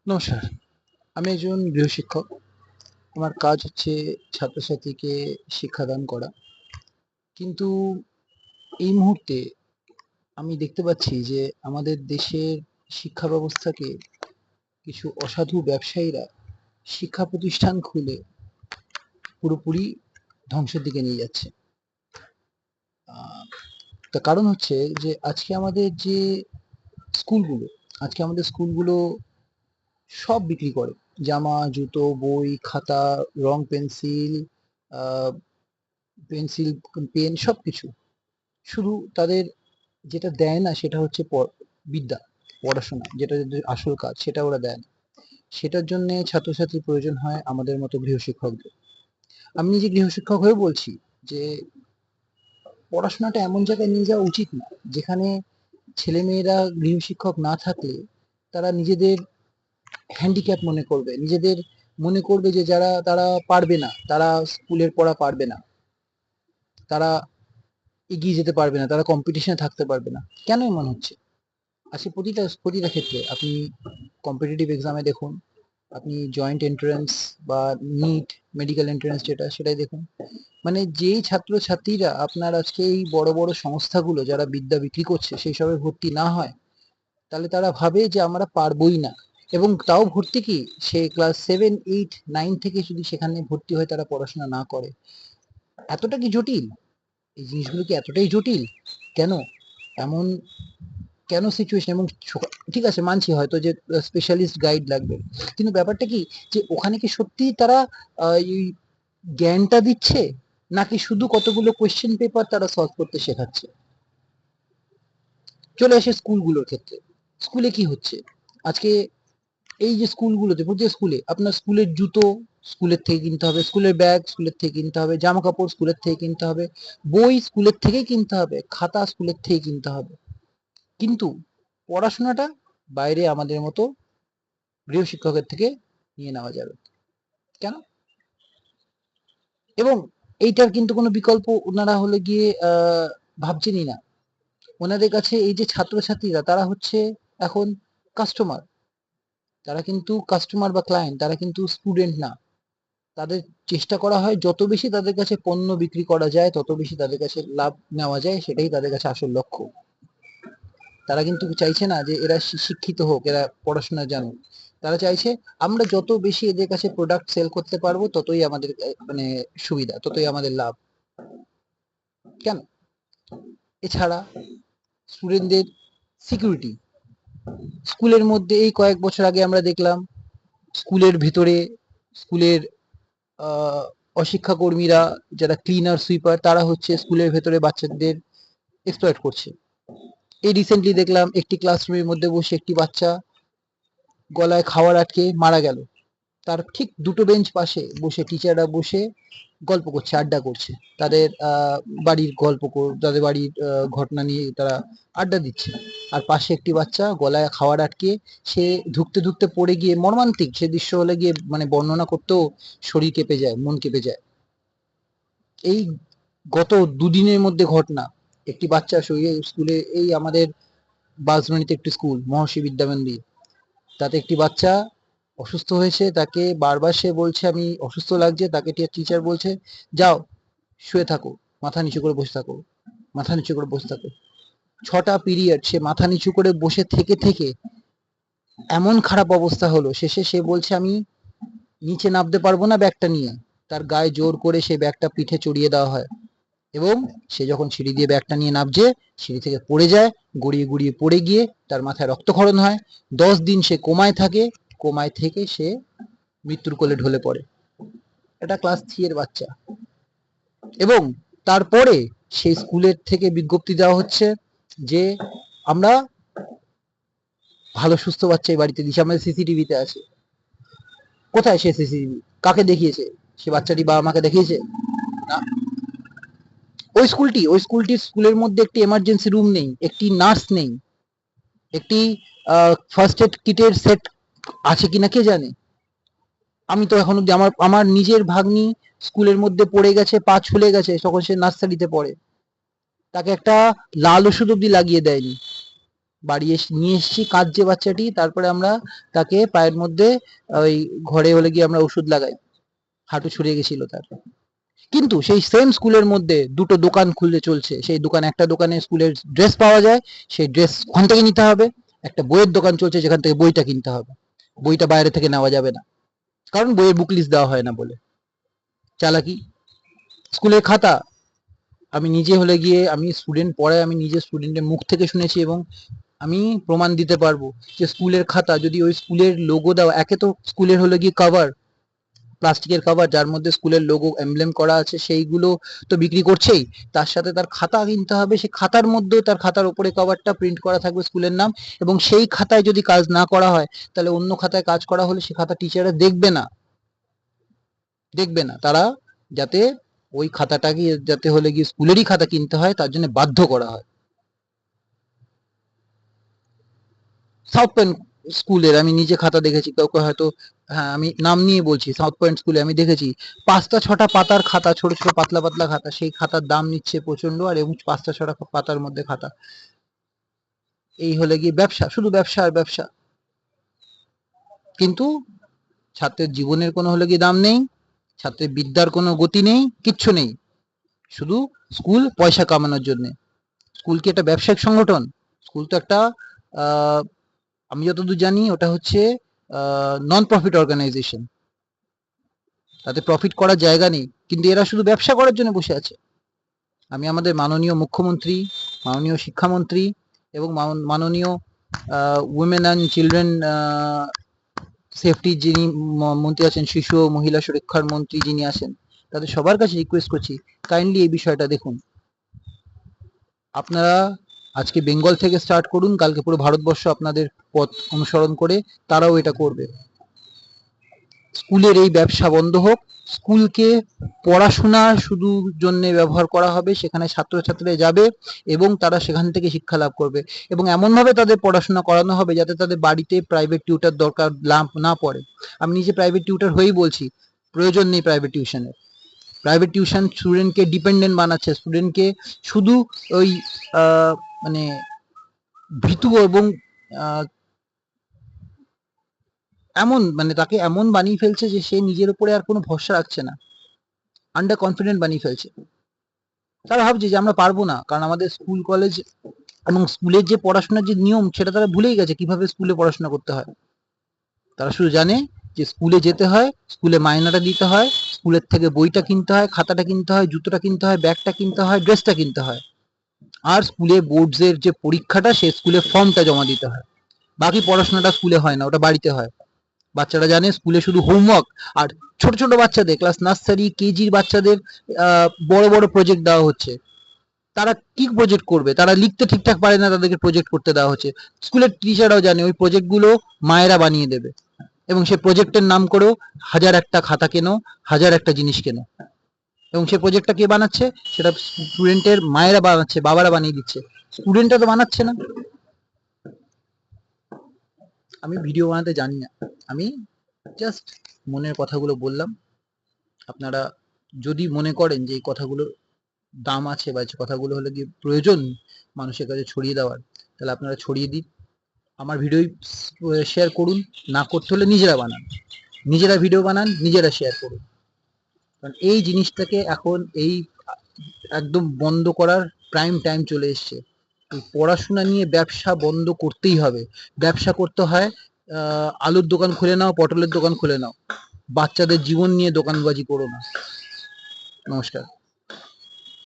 নমস্কার। আমি একজন গৃহশিক্ষক। আমার কাজ হচ্ছে ছাত্রছাত্রীকে শিক্ষাদান করা। কিন্তু এই মুহূর্তে আমি দেখতে পাচ্ছি যে আমাদের দেশের শিক্ষা ব্যবস্থাকে কিছু অসাধু ব্যবসায়ীরা শিক্ষা প্রতিষ্ঠান খুলে পুরোপুরি ধ্বংসের দিকে নিয়ে যাচ্ছে। আ তার কারণ হচ্ছে যে স্কুলগুলো আজকে আমাদের স্কুলগুলো সব বিক্রি করে। জামা, জুতো, বই, খাতা, রং পেন্সিল, আ পেন্সিল, পেন সবকিছু। শুধু তাদের যেটা দেয় না সেটা হচ্ছে বিদ্যা, পড়াশোনা। যেটা যাদের আসল কাজ সেটা ওরা দেয় না। সেটার জন্যে ছাত্রছাত্রীর প্রয়োজন হয় আমাদের মতো গৃহশিক্ষকদের। আমি নিজে গৃহশিক্ষক হয়ে বলছি যে পড়াশোনাটা এমন জায়গায় নিয়ে যাওয়া উচিত না, যেখানে ছেলেমেয়েরা গৃহশিক্ষক না থাকলে তারা নিজেদের হ্যান্ডিক্যাপ মনে করবে যে তারা পারবে না, তারা স্কুলের পড়া পারবে না, তারা এগিয়ে যেতে পারবে না, তারা কম্পিটিশনে থাকতে পারবে না। কেন এমন হচ্ছে? আজকে প্রতিটা ক্ষেত্রে আপনি কম্পিটিটিভ এক্সামে দেখুন, আপনি জয়েন্ট এন্ট্রান্স বা নিট, মেডিকেল এন্ট্রান্স সেটাই দেখুন। মানে যেই ছাত্রছাত্রীরা আপনার আজকে এই বড় বড় সংস্থাগুলো যারা বিদ্যা বিক্রি করছে সেই সবে ভর্তি না হয়, তাহলে তারা ভাবে যে আমরা পারবোই না। এবং তাও ভর্তি কি, সে ক্লাস 7, 8, 9 থেকে যদি সেখানে ভর্তি হয়ে তারা পড়াশোনা না করে, এতটা কি জটিল? এই জিনিসগুলো কি এতটাই জটিল? কেন এমন কেন সিচুয়েশন? এবং ঠিক আছে, মানছি হয়তো যে স্পেশালিস্ট গাইড লাগবে, কিন্তু ব্যাপারটা কি যে ওখানে কি সত্যি তারা এই জ্ঞানটা দিচ্ছে, নাকি শুধু কতগুলো কোয়েশ্চেন পেপার তারা সলভ করতে শেখাচ্ছে? চলে আসে স্কুলগুলোর ক্ষেত্রে। স্কুলে কি হচ্ছে আজকে? এই যে স্কুলগুলোতে, প্রতি স্কুলে আপনার স্কুলের জুতো স্কুলের থেকে কিনতে হবে, স্কুলের ব্যাগ স্কুলের থেকে কিনতে হবে, জামা কাপড় স্কুলের থেকে কিনতে হবে, বই স্কুলের থেকেই কিনতে হবে, খাতা স্কুলের থেকে কিনতে হবে। কিন্তু পড়াশোনাটা বাইরে আমাদের মতো গৃহশিক্ষকের থেকে নিয়ে নেওয়া যাবে কেন? এবং এইটার কিন্তু কোনো বিকল্প ওনারা হলে গিয়ে ভাবছেনই না। ওনাদের কাছে এই যে ছাত্রছাত্রীরা তারা হচ্ছে এখন কাস্টমার। তারা কিন্তু কাস্টমার বা ক্লায়েন্ট, তারা কিন্তু স্টুডেন্ট না। তাদের চেষ্টা করা হয় যত বেশি তাদের কাছে পণ্য বিক্রি করা যায়, তত বেশি তাদের কাছে লাভ নেওয়া যায়, সেটাই তাদের কাছে আসল লক্ষ্য। তারা কিন্তু চাইছে না যে এরা শিক্ষিত হোক, এরা পড়াশোনা জানুক। তারা চাইছে আমরা যত বেশি এদের কাছে প্রোডাক্ট সেল করতে পারবো ততই আমাদের মানে সুবিধা, ততই আমাদের লাভ। কেন? এছাড়া স্টুডেন্টদের সিকিউরিটি, স্কুলের মধ্যে এই কয়েক বছর আগে আমরা দেখলাম স্কুলের ভিতরে, স্কুলের অশিক্ষা কর্মীরা যারা ক্লিনার সুইপার তারা হচ্ছে স্কুলের ভেতরে বাচ্চাদের এক্সপ্লয়েট করছে। এই রিসেন্টলি দেখলাম একটি ক্লাসরুমের মধ্যে বসে একটি বাচ্চা গলায় খাওয়ার আটকে মারা গেল। তার ঠিক দুটো বেঞ্চ পাশে বসে টিচাররা বসে গল্প করছে, আড্ডা করছে, তাদের বাড়ির তাদের বাড়ির ঘটনা নিয়ে তারা আড্ডা দিচ্ছে। আর পাশে একটি বাচ্চা গলায় খাওয়ার আটকে সে ধুকতে ধুকতে পড়ে গিয়ে, মর্মান্তিক সে দৃশ্য হলে গিয়ে মানে বর্ণনা করতেও শরীর কেঁপে যায়, মন কেঁপে যায়। এই গত দুদিনের মধ্যে ঘটনা, একটি বাচ্চা স্কুলে, এই আমাদের বাঁশদ্রোণীতে একটি স্কুল মহর্ষি বিদ্যা মন্দির, তাতে একটি বাচ্চা অসুস্থ হয়েছে, তাকে বারবার সে বলছে আমি অসুস্থ লাগছে, তাকে টিচার বলছে যাও শুয়ে থাকো, মাথা নিচু করে বসে থাকো, মাথা নিচু করে বসে থাকো। 6টা পিরিয়ড সে মাথা নিচু করে বসে থেকে থেকে এমন খারাপ অবস্থা হলো, শেষে সে বলছে আমি নিচে নামতে পারবো না ব্যাগটা নিয়ে। তার গায়ে জোর করে সেই ব্যাগটা পিঠে চড়িয়ে দেওয়া হয়, এবং সে যখন সিঁড়ি দিয়ে ব্যাগটা নিয়ে নামছে, সিঁড়ি থেকে পড়ে যায়, গড়িয়ে গড়িয়ে পড়ে গিয়ে তার মাথায় রক্তক্ষরণ হয়। 10 দিন সে কোমায় থাকে, কোমায় থেকে সে মৃত্যুর কোলে ঢলে পড়ে। এটা ক্লাস 3 এর বাচ্চা। এবং তারপরে সেই স্কুলের থেকে বিজ্ঞপ্তি দেওয়া হচ্ছে যে আমরা ভালো সুস্থ বাচ্চা এই বাড়িতে দিচ্ছি, আমাদের সিসিটিভিতে আছে। কোথায় সে সিসিটিভি? কাকে দেখিয়েছে? সে বাচ্চাটি বাবা মাকে দেখিয়েছে? না। স্কুলের মধ্যে একটি এমার্জেন্সি রুম নেই, একটি নার্স নেই, একটি ফার্স্ট এড কিটের সেট আছে কিনা কে জানে। আমি তো এখন অব্দি, আমার আমার নিজের ভাগ্নি স্কুলের মধ্যে পড়ে গেছে, পা ছুলে গেছে, তখন সে নার্সারিতে পড়ে, তাকে একটা লাল ওষুধ অব্দি লাগিয়ে দেয়নি। বাড়ি নিয়ে এসেছি, কাঁদছে বাচ্চাটি, তারপরে আমরা তাকে পায়ের মধ্যে ওই ঘরে হলে গিয়ে আমরা ওষুধ লাগাই, হাঁটু ছড়িয়ে গেছিল তার। কিন্তু সেই সেম স্কুলের মধ্যে দুটো দোকান খুলে চলছে, সেই দোকান, একটা দোকানে স্কুলের ড্রেস পাওয়া যায়, সেই ড্রেস ওখান থেকে নিতে হবে, একটা বইয়ের দোকান চলছে যেখান থেকে বইটা কিনতে হবে, বইটা বাইরে থেকে নেওয়া যাবে না, কারণ বইয়ের বুক লিস্ট দেওয়া হয় না বলে। চালাকি। স্কুলের খাতা, আমি নিজে হলে গিয়ে, আমি স্টুডেন্ট পড়াই, আমি নিজে স্টুডেন্টের মুখ থেকে শুনেছি এবং আমি প্রমাণ দিতে পারবো যে স্কুলের খাতা যদি ওই স্কুলের লোগো দেওয়া, একে তো স্কুলের হলে গিয়ে কভার, প্লাস্টিকের কভার যার মধ্যে স্কুলের লোগো এমব্লেম করা আছে, সেইগুলো তো বিক্রি করছেই, তার সাথে তার খাতা কিনতে হবে, সেই খাতার মধ্যেও তার খাতার উপরে কভারটা প্রিন্ট করা থাকবে স্কুলের নাম, এবং সেই খাতায় যদি কাজ না করা হয় তাহলে অন্য খাতায় কাজ করা হলে সে খাতা টিচাররা দেখবে না, দেখবে না, তারা যাতে ওই খাতাটাকে যাতে হলে গিয়ে স্কুলেরই খাতা কিনতে হয় তার জন্য বাধ্য করা হয়। সাউথ পয়েন্ট স্কুলের আমি নিজে খাতা দেখেছি, কাউকে হয়তো, হ্যাঁ আমি নাম নিয়ে বলছি, সাউথ পয়েন্ট স্কুলে আমি দেখেছি 5টা 6টা পাতার খাতা, ছোট ছোট পাতলা পাতলা খাতা, সেই খাতার দাম নিচ্ছে প্রচন্ড, আর এবং 5টা 6টা পাতার মধ্যে খাতা। এই হলে গিয়ে ব্যবসা, শুধু ব্যবসা আর ব্যবসা, কিন্তু ছাত্রের জীবনের কোনো হলে গিয়ে দাম নেই, ছাত্রের বিদ্যার কোনো গতি নেই, কিচ্ছু নেই, শুধু স্কুল পয়সা কামানোর জন্য। স্কুল কি একটা ব্যবসায়িক সংগঠন? স্কুল তো একটা, আমি যতদূর জানি ওটা হচ্ছে নন প্রফিট অর্গানাইজেশন, তাতে প্রফিট করার জায়গা নেই, কিন্তু এরা শুধু ব্যবসা করার জন্য বসে আছে। আমি আমাদের মাননীয় মুখ্যমন্ত্রী, মাননীয় শিক্ষামন্ত্রী এবং মাননীয় উইমেন অ্যান্ড চিলড্রেন সেফটি যিনি মন্ত্রী আছেন, শিশু ও মহিলা সুরক্ষার মন্ত্রী যিনি আছেন, তাদের সবার কাছে রিকোয়েস্ট করছি, কাইন্ডলি এই বিষয়টা দেখুন। আপনারা আজকে বেঙ্গল থেকে স্টার্ট করুন, কালকে পুরো ভারতবর্ষ আপনাদের পথ অনুসরণ করে তারাও এটা করবে। স্কুলের এই ব্যবসা বন্ধ হোক, স্কুলকে পড়াশোনা শুধু জন্য ব্যবহার করা হবে, সেখানে ছাত্রছাত্রীরা যাবে এবং তারা সেখান থেকে শিক্ষা লাভ করবে, এবং এমনভাবে তাদের পড়াশোনা করানো হবে যাতে তাদের বাড়িতে প্রাইভেট টিউটার দরকার না পড়ে। আমি নিজে প্রাইভেট টিউটার হয়েই বলছি, প্রয়োজন নেই প্রাইভেট টিউশনের। প্রাইভেট টিউশন স্টুডেন্টকে ডিপেন্ডেন্ট বানাচ্ছে, স্টুডেন্টকে শুধু ওই মানে ভীতু এবং এমন মানে তাকে এমন বানিয়ে ফেলছে যে সে নিজের উপরে আর কোনো ভরসা রাখছে না, আন্ডার কনফিডেন্ট বানিয়ে ফেলছে। তারা ভাবছে যে আমরা পারবো না, কারণ আমাদের স্কুল কলেজ এবং স্কুলের যে পড়াশোনার যে নিয়ম সেটা তারা ভুলেই গেছে কিভাবে স্কুলে পড়াশোনা করতে হয়। তারা শুধু জানে যে স্কুলে যেতে হয়, স্কুলে মাইনাটা দিতে হয়, স্কুলের থেকে বইটা কিনতে হয়, খাতাটা কিনতে হয়, জুতোটা কিনতে হয়, ব্যাগটা কিনতে হয়, ড্রেসটা কিনতে হয়, আর স্কুলে বোর্ডসের যে পরীক্ষাটা সে স্কুলে ফর্মটা জমা দিতে হয়। বাকি পড়াশোনাটা স্কুলে হয় না, ওটা বাড়িতে হয়। বাচ্চারা জানে স্কুলে শুধু হোমওয়ার্ক, আর ছোট ছোট বাচ্চাদের ক্লাস নার্সারি কেজির বাচ্চাদের বড় বড় প্রজেক্ট দেওয়া হচ্ছে। তারা কি প্রজেক্ট করবে? তারা লিখতে ঠিকঠাক পারে না, তাদেরকে প্রজেক্ট করতে দেওয়া হচ্ছে। স্কুলের টিচাররাও জানে ওই প্রজেক্টগুলো মায়েরা বানিয়ে দেবে, এবং সে প্রজেক্টের নাম করেও 1001টা খাতা কেনো, 1001টা জিনিস কেনো, এবং সে প্রজেক্টটা কে বানাচ্ছে? সেটা স্টুডেন্টের মায়েরা বানাচ্ছে, বাবারা বানিয়ে দিচ্ছে, স্টুডেন্টরা তো বানাচ্ছে না। আমি ভিডিও বানাতে জানি না, আমি জাস্ট মনের কথাগুলো বললাম। আপনারা যদি মনে করেন যে এই কথাগুলো দাম আছে বা কথাগুলো হলে গিয়ে প্রয়োজন মানুষের কাছে ছড়িয়ে দেওয়ার, তাহলে আপনারা ছড়িয়ে দিন, আমার ভিডিও শেয়ার করুন, না করতে হলে নিজেরা বানান, নিজেরা ভিডিও বানান, নিজেরা শেয়ার করুন, কারণ এই জিনিসটাকে এখন এই একদম বন্ধ করার প্রাইম টাইম চলে এসছে। এই পড়াশোনা নিয়ে ব্যবসা বন্ধ করতেই হবে। ব্যবসা করতে হয়, আলুর দোকান খুলে নাও, পটলের দোকান খুলে নাও, বাচ্চাদের জীবন নিয়ে দোকানবাজি করো না। নমস্কার।